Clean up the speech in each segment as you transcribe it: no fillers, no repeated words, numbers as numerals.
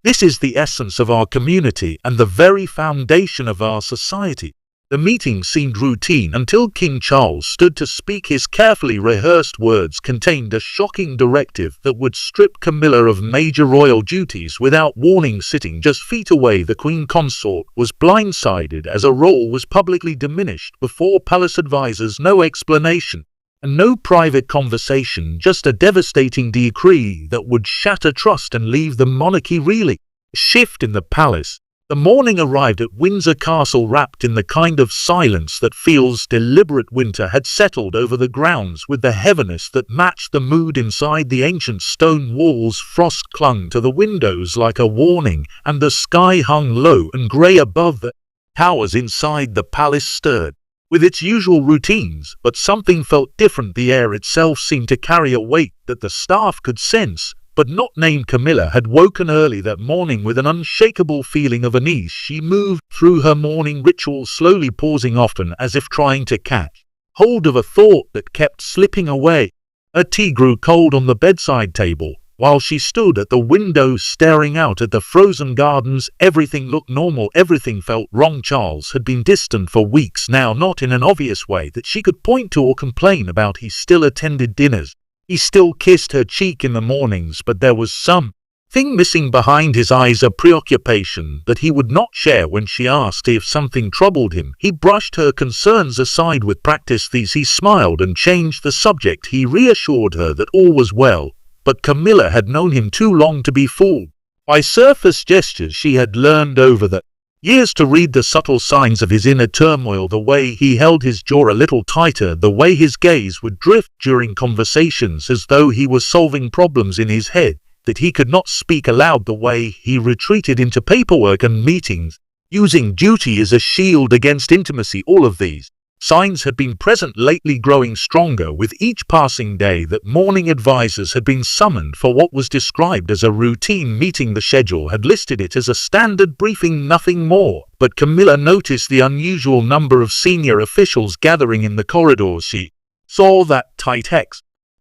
This is the essence of our community and the very foundation of our society. The meeting seemed routine until King Charles stood to speak. His carefully rehearsed words contained a shocking directive that would strip Camilla of major royal duties without warning. Sitting just feet away, the Queen Consort was blindsided as a role was publicly diminished before palace advisors. No explanation and no private conversation, just a devastating decree that would shatter trust and leave the monarchy reeling. A shift in the palace. The morning arrived at Windsor Castle wrapped in the kind of silence that feels deliberate. Winter had settled over the grounds with the heaviness that matched the mood inside the ancient stone walls. Frost clung to the windows like a warning, and the sky hung low and grey above. The towers inside the palace stirred with its usual routines, but something felt different. The air itself seemed to carry a weight that the staff could sense, but not named. Camilla had woken early that morning with an unshakable feeling of unease. She moved through her morning ritual, slowly pausing often as if trying to catch hold of a thought that kept slipping away. Her tea grew cold on the bedside table, while she stood at the window staring out at the frozen gardens. Everything looked normal, everything felt wrong. Charles had been distant for weeks now, not in an obvious way that she could point to or complain about. He still attended dinners. He still kissed her cheek in the mornings, but there was something missing behind his eyes, a preoccupation that he would not share. When she asked if something troubled him, he brushed her concerns aside. With practice he smiled and changed the subject. He reassured her that all was well, but Camilla had known him too long to be fooled by surface gestures. She had learned over the years to read the subtle signs of his inner turmoil, the way he held his jaw a little tighter, the way his gaze would drift during conversations as though he was solving problems in his head that he could not speak aloud, the way he retreated into paperwork and meetings, using duty as a shield against intimacy. All of these signs had been present lately, growing stronger with each passing day. That morning advisors had been summoned for what was described as a routine meeting. The schedule had listed it as a standard briefing, nothing more, but Camilla noticed the unusual number of senior officials gathering in the corridors. She saw that tight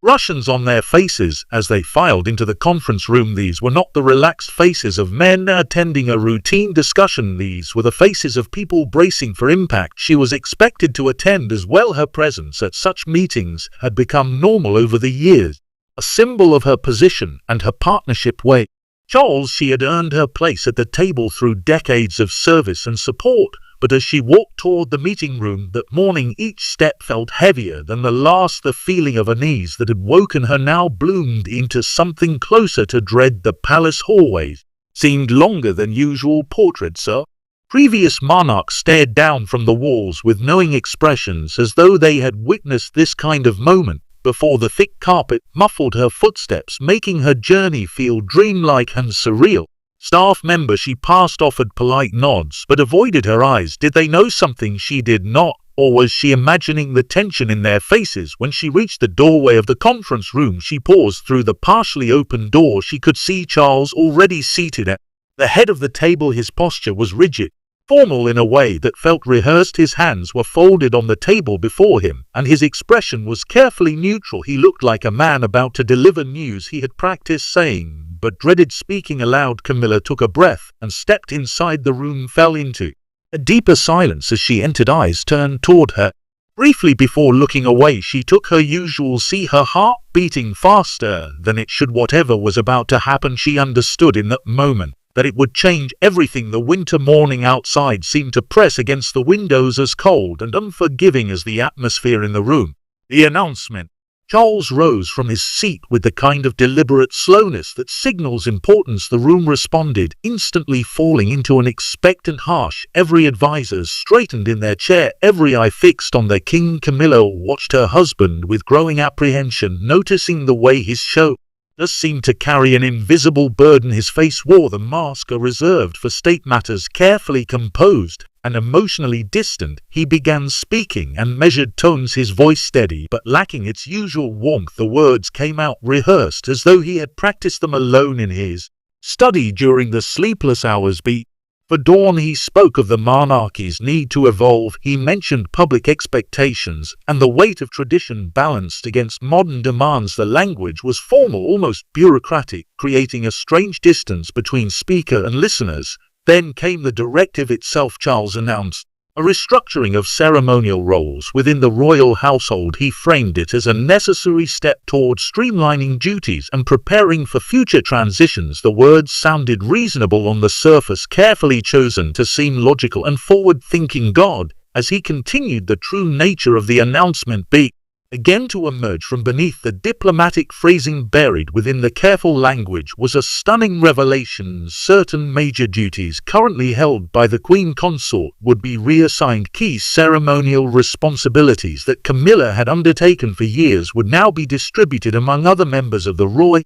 expressions on their faces as they filed into the conference room. These were not the relaxed faces of men attending a routine discussion. These were the faces of people bracing for impact. She was expected to attend as well. Her presence at such meetings had become normal over the years, a symbol of her position and her partnership with Charles. She had earned her place at the table through decades of service and support. But as she walked toward the meeting room that morning, each step felt heavier than the last. The feeling of unease that had woken her now bloomed into something closer to dread. The palace hallways seemed longer than usual. Portraits of previous monarchs stared down from the walls with knowing expressions, as though they had witnessed this kind of moment before. The thick carpet muffled her footsteps, making her journey feel dreamlike and surreal. Staff members she passed offered polite nods, but avoided her eyes. Did they know something she did not, or was she imagining the tension in their faces? When she reached the doorway of the conference room, she paused. Through the partially open door, she could see Charles already seated at the head of the table. His posture was rigid, formal in a way that felt rehearsed. His hands were folded on the table before him, and his expression was carefully neutral. He looked like a man about to deliver news he had practiced saying but dreaded speaking aloud. Camilla took a breath and stepped inside. The room fell into a deeper silence as she entered. Eyes turned toward her briefly before looking away. She took her usual seat, her heart beating faster than it should. Whatever was about to happen, she understood in that moment that it would change everything. The winter morning outside seemed to press against the windows, as cold and unforgiving as the atmosphere in the room. The announcement. Charles rose from his seat with the kind of deliberate slowness that signals importance. The room responded, instantly falling into an expectant hush. Every advisor straightened in their chair, every eye fixed on their king. Camilla watched her husband with growing apprehension, noticing the way his shoulders seemed to carry an invisible burden. His face wore the mask reserved for state matters. Carefully composed and emotionally distant, he began speaking in measured tones, his voice steady but lacking its usual warmth. The words came out rehearsed, as though he had practiced them alone in his study during the sleepless hours before For Dawn he spoke of the monarchy's need to evolve. He mentioned public expectations and the weight of tradition balanced against modern demands. The language was formal, almost bureaucratic, creating a strange distance between speaker and listeners. Then came the directive itself. Charles announced a restructuring of ceremonial roles within the royal household. He framed it as a necessary step toward streamlining duties and preparing for future transitions. The words sounded reasonable on the surface, carefully chosen to seem logical and forward-thinking. God, as he continued, the true nature of the announcement began to emerge from beneath the diplomatic phrasing buried within the careful language was a stunning revelation. Certain major duties currently held by the Queen Consort would be reassigned. Key ceremonial responsibilities that Camilla had undertaken for years would now be distributed among other members of the royal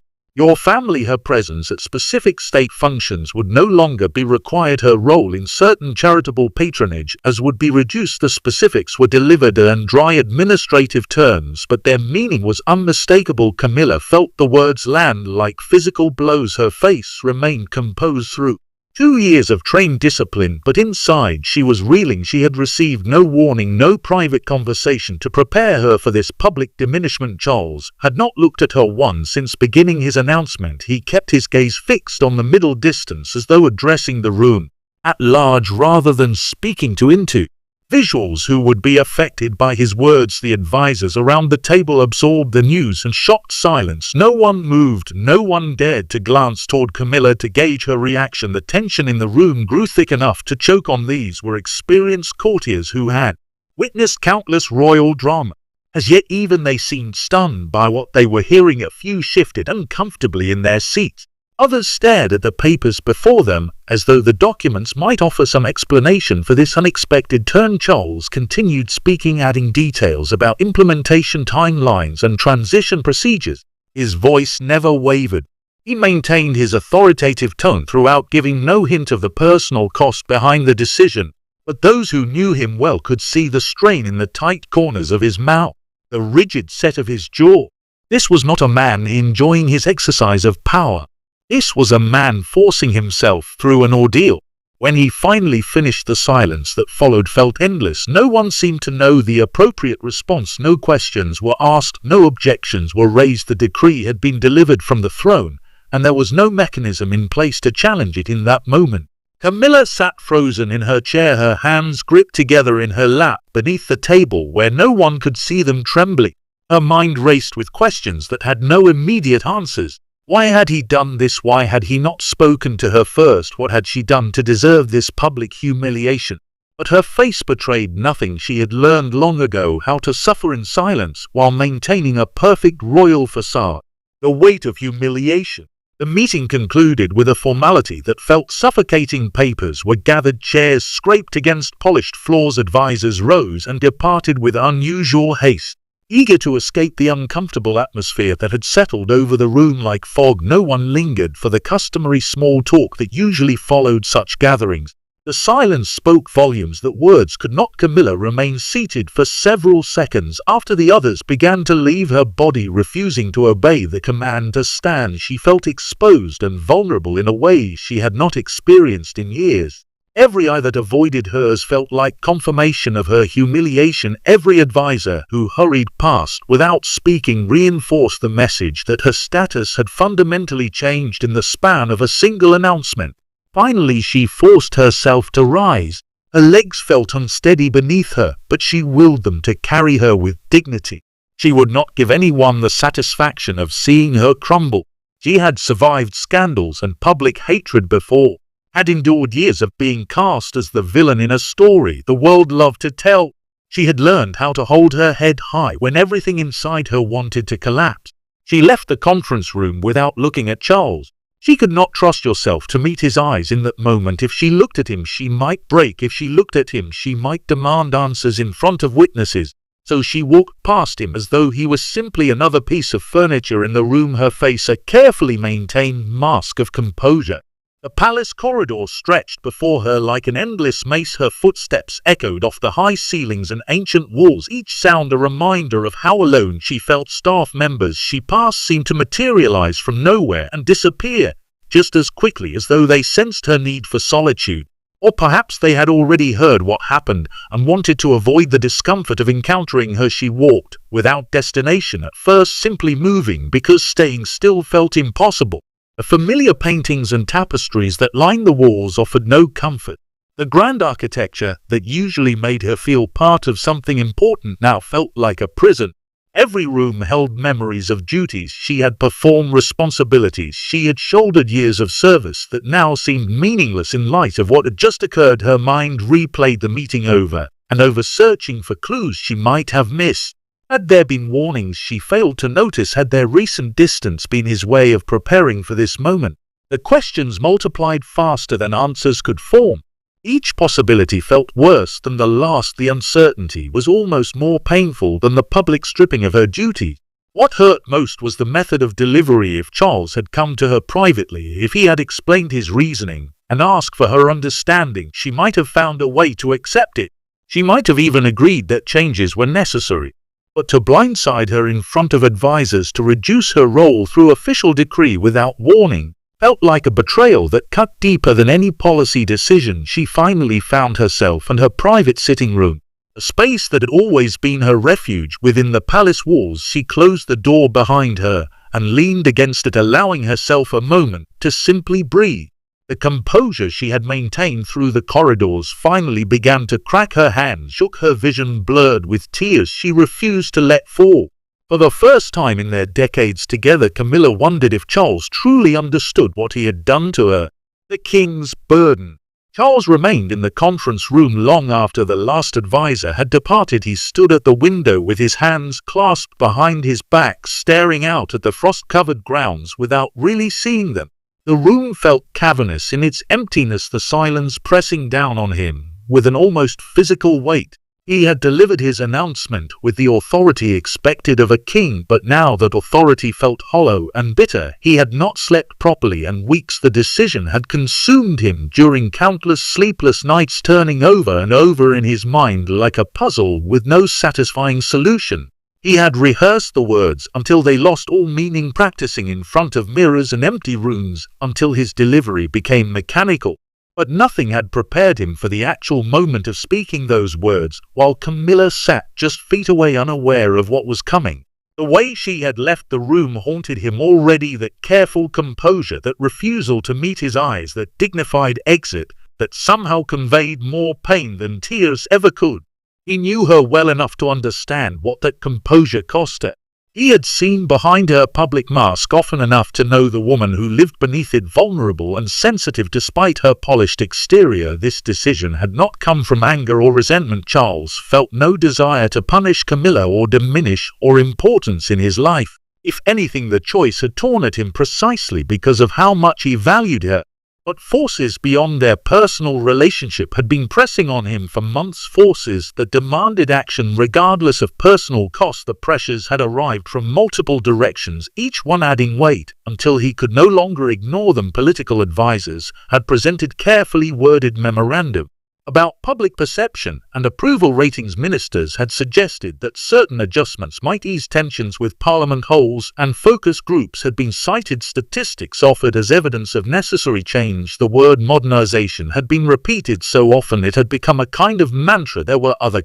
family. Her presence at specific state functions would no longer be required. Her role in certain charitable patronage would be reduced. The specifics were delivered in dry administrative terms, but their meaning was unmistakable. Camilla felt the words land like physical blows. Her face remained composed through 2 years of trained discipline, but inside she was reeling. She had received no warning, no private conversation to prepare her for this public diminishment. Charles had not looked at her once since beginning his announcement. He kept his gaze fixed on the middle distance as though addressing the room at large rather than speaking to individuals who would be affected by his words. The advisors around the table absorbed the news in shocked silence. No one moved, no one dared to glance toward Camilla to gauge her reaction. The tension in the room grew thick enough to choke on. These were experienced courtiers who had witnessed countless royal drama. As yet even they seemed stunned by what they were hearing. A few shifted uncomfortably in their seats. Others stared at the papers before them, as though the documents might offer some explanation for this unexpected turn. Charles continued speaking, adding details about implementation timelines and transition procedures. His voice never wavered. He maintained his authoritative tone throughout, giving no hint of the personal cost behind the decision. But those who knew him well could see the strain in the tight corners of his mouth, the rigid set of his jaw. This was not a man enjoying his exercise of power. This was a man forcing himself through an ordeal. When he finally finished, the silence that followed felt endless. No one seemed to know the appropriate response. No questions were asked, no objections were raised. The decree had been delivered from the throne, and there was no mechanism in place to challenge it in that moment. Camilla sat frozen in her chair, her hands gripped together in her lap beneath the table where no one could see them, trembling. Her mind raced with questions that had no immediate answers. Why had he done this? Why had he not spoken to her first? What had she done to deserve this public humiliation? But her face betrayed nothing. She had learned long ago how to suffer in silence while maintaining a perfect royal facade. The weight of humiliation. The meeting concluded with a formality that felt suffocating. Papers were gathered, chairs scraped against polished floors. Advisors rose and departed with unusual haste, eager to escape the uncomfortable atmosphere that had settled over the room like fog. No one lingered for the customary small talk that usually followed such gatherings. The silence spoke volumes that words could not. Camilla remained seated for several seconds after the others began to leave, her body refusing to obey the command to stand. She felt exposed and vulnerable in a way she had not experienced in years. Every eye that avoided hers felt like confirmation of her humiliation. Every advisor who hurried past without speaking reinforced the message that her status had fundamentally changed in the span of a single announcement. Finally, she forced herself to rise. Her legs felt unsteady beneath her, but she willed them to carry her with dignity. She would not give anyone the satisfaction of seeing her crumble. She had survived scandals and public hatred before, had endured years of being cast as the villain in a story the world loved to tell. She had learned how to hold her head high when everything inside her wanted to collapse. She left the conference room without looking at Charles. She could not trust herself to meet his eyes in that moment. If she looked at him, she might break. If she looked at him, she might demand answers in front of witnesses. So she walked past him as though he was simply another piece of furniture in the room, her face a carefully maintained mask of composure. The palace corridor stretched before her like an endless maze. Her footsteps echoed off the high ceilings and ancient walls, each sound a reminder of how alone she felt. Staff members she passed seemed to materialize from nowhere and disappear just as quickly as though they sensed her need for solitude. Or perhaps they had already heard what happened and wanted to avoid the discomfort of encountering her. She walked, without destination at first, simply moving because staying still felt impossible. The familiar paintings and tapestries that lined the walls offered no comfort. The grand architecture that usually made her feel part of something important now felt like a prison. Every room held memories of duties she had performed, responsibilities she had shouldered, years of service that now seemed meaningless in light of what had just occurred. Her mind replayed the meeting over and over, searching for clues she might have missed. Had there been warnings she failed to notice? Had their recent distance been his way of preparing for this moment? The questions multiplied faster than answers could form. Each possibility felt worse than the last. The uncertainty was almost more painful than the public stripping of her duty. What hurt most was the method of delivery. If Charles had come to her privately, if he had explained his reasoning and asked for her understanding, she might have found a way to accept it. She might have even agreed that changes were necessary. But to blindside her in front of advisors, to reduce her role through official decree without warning, felt like a betrayal that cut deeper than any policy decision. She finally found herself and her private sitting room, a space that had always been her refuge within the palace walls. She closed the door behind her and leaned against it, allowing herself a moment to simply breathe. The composure she had maintained through the corridors finally began to crack. Her hands shook, her vision blurred with tears she refused to let fall. For the first time in their decades together, Camilla wondered if Charles truly understood what he had done to her. The king's burden. Charles remained in the conference room long after the last advisor had departed. He stood at the window with his hands clasped behind his back, staring out at the frost-covered grounds without really seeing them. The room felt cavernous in its emptiness, the silence pressing down on him with an almost physical weight. He had delivered his announcement with the authority expected of a king, but now that authority felt hollow and bitter. He had not slept properly in weeks. The decision had consumed him during countless sleepless nights, turning over and over in his mind like a puzzle with no satisfying solution. He had rehearsed the words until they lost all meaning, practicing in front of mirrors and empty rooms until his delivery became mechanical. But nothing had prepared him for the actual moment of speaking those words, while Camilla sat just feet away, unaware of what was coming. The way she had left the room haunted him already, that careful composure, that refusal to meet his eyes, that dignified exit that somehow conveyed more pain than tears ever could. He knew her well enough to understand what that composure cost her. He had seen behind her public mask often enough to know the woman who lived beneath it, vulnerable and sensitive despite her polished exterior. This decision had not come from anger or resentment. Charles felt no desire to punish Camilla or diminish her importance in his life. If anything, the choice had torn at him precisely because of how much he valued her. But forces beyond their personal relationship had been pressing on him for months, forces that demanded action regardless of personal cost. The pressures had arrived from multiple directions, each one adding weight until he could no longer ignore them. Political advisors had presented carefully worded memorandum about public perception and approval ratings. Ministers had suggested that certain adjustments might ease tensions with Parliament. Holes and focus groups had been cited, statistics offered as evidence of necessary change. The word modernization had been repeated so often it had become a kind of mantra. There were other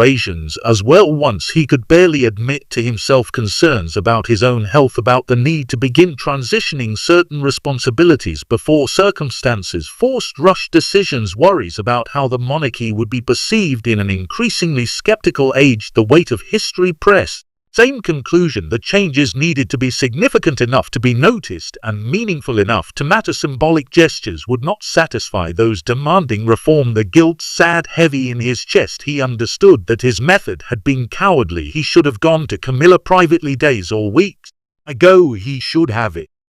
Asians as well. Once he could barely admit to himself concerns about his own health, about the need to begin transitioning certain responsibilities before circumstances forced rushed decisions, worries about how the monarchy would be perceived in an increasingly skeptical age. The weight of history pressed. Same conclusion, the changes needed to be significant enough to be noticed and meaningful enough to matter. Symbolic gestures would not satisfy those demanding reform. The guilt sat heavy in his chest. He understood that his method had been cowardly. He should have gone to Camilla privately days or weeks ago. He should have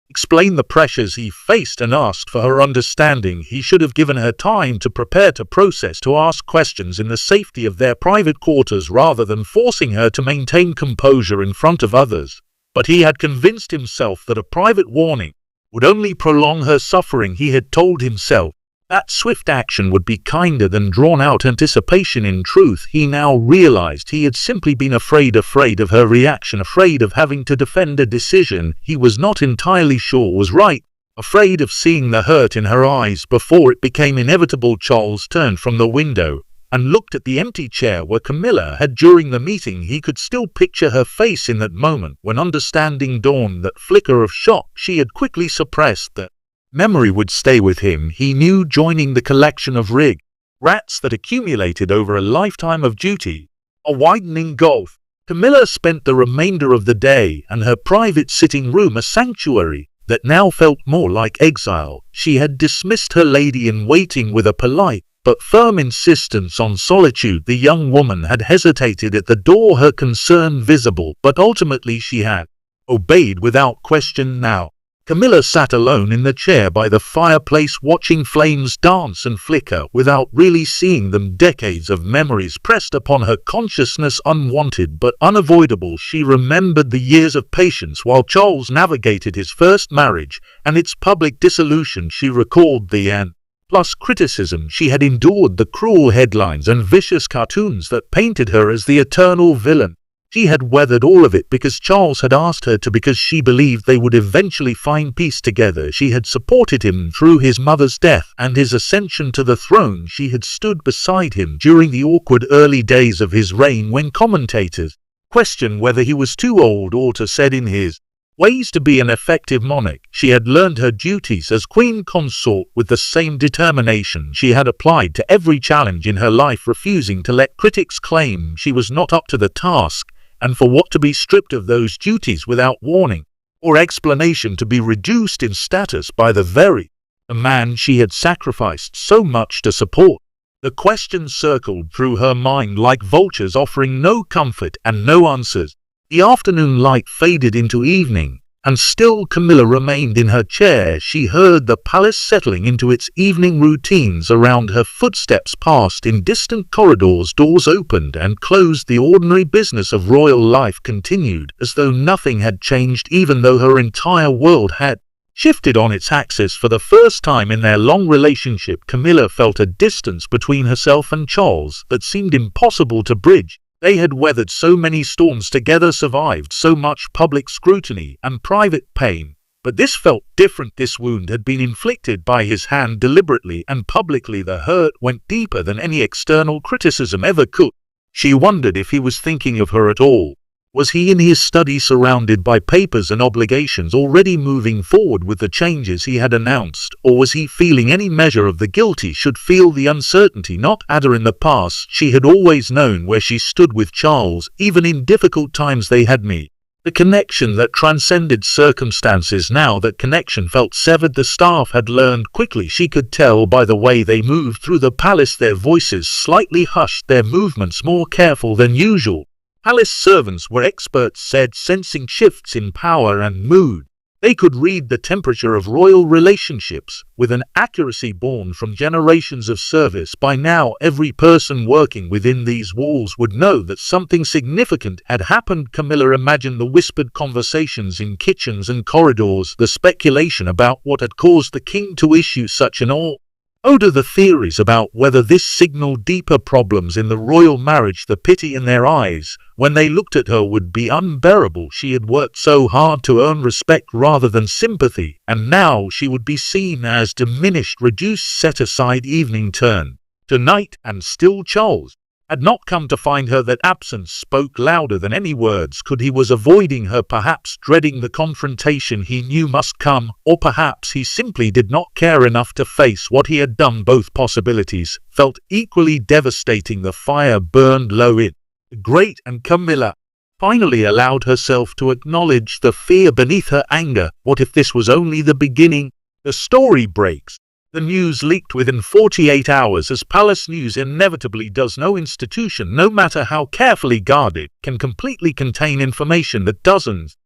explained the pressures he faced and asked for her understanding. He should have given her time to prepare, to process, to ask questions in the safety of their private quarters rather than forcing her to maintain composure in front of others. But he had convinced himself that a private warning would only prolong her suffering. He had told himself that swift action would be kinder than drawn-out anticipation. In truth, he now realized he had simply been afraid of her reaction, afraid of having to defend a decision he was not entirely sure was right. Afraid of seeing the hurt in her eyes before it became inevitable, Charles turned from the window and looked at the empty chair where Camilla had during the meeting. He could still picture her face in that moment when understanding dawned. That flicker of shock she had quickly suppressed, that memory would stay with him, he knew, joining the collection of regrets that accumulated over a lifetime of duty. A widening gulf. Camilla spent the remainder of the day and her private sitting room a sanctuary that now felt more like exile. She had dismissed her lady-in-waiting with a polite but firm insistence on solitude. The young woman had hesitated at the door, her concern visible, but ultimately she had obeyed without question. Now Camilla sat alone in the chair by the fireplace, watching flames dance and flicker without really seeing them. Decades of memories pressed upon her consciousness, unwanted but unavoidable. She remembered the years of patience while Charles navigated his first marriage and its public dissolution. She recalled the plus criticism she had endured, the cruel headlines and vicious cartoons that painted her as the eternal villain. She had weathered all of it because Charles had asked her to, because she believed they would eventually find peace together. She had supported him through his mother's death and his ascension to the throne. She had stood beside him during the awkward early days of his reign when commentators questioned whether he was too old or too set in his ways to be an effective monarch. She had learned her duties as queen consort with the same determination she had applied to every challenge in her life, refusing to let critics claim she was not up to the task, and for what to be stripped of those duties without warning or explanation, to be reduced in status by the man she had sacrificed so much to support. The questions circled through her mind like vultures, offering no comfort and no answers. The afternoon light faded into evening, and still Camilla remained in her chair. She heard the palace settling into its evening routines around her. Footsteps passed in distant corridors, doors opened and closed. The ordinary business of royal life continued as though nothing had changed, even though her entire world had shifted on its axis. For the first time in their long relationship, Camilla felt a distance between herself and Charles that seemed impossible to bridge. They had weathered so many storms together, survived so much public scrutiny and private pain, but this felt different. This wound had been inflicted by his hand, deliberately and publicly. The hurt went deeper than any external criticism ever could. She wondered if he was thinking of her at all. Was he in his study, surrounded by papers and obligations, already moving forward with the changes he had announced? Or was he feeling any measure of the guilt he should feel, the uncertainty not had her in the past? She had always known where she stood with Charles, even in difficult times. They had me. The connection that transcended circumstances. Now that connection felt severed. The staff had learned quickly. She could tell by the way they moved through the palace, their voices slightly hushed, their movements more careful than usual. Palace servants were experts, said, sensing shifts in power and mood. They could read the temperature of royal relationships with an accuracy born from generations of service. By now, every person working within these walls would know that something significant had happened. Camilla imagined the whispered conversations in kitchens and corridors, the speculation about what had caused the king to issue such an order, the theories about whether this signaled deeper problems in the royal marriage. The pity in their eyes when they looked at her would be unbearable. She had worked so hard to earn respect rather than sympathy, and now she would be seen as diminished, reduced, set aside. Evening turned to night, and still Charles had not come to find her. That absence spoke louder than any words could. He was avoiding her, perhaps dreading the confrontation he knew must come, or perhaps he simply did not care enough to face what he had done. Both possibilities felt equally devastating. The fire burned low in the grate, and Camilla finally allowed herself to acknowledge the fear beneath her anger. What if this was only the beginning? The story breaks. The news leaked within 48 hours, as palace news inevitably does. No institution, no matter how carefully guarded, can completely contain information that dozens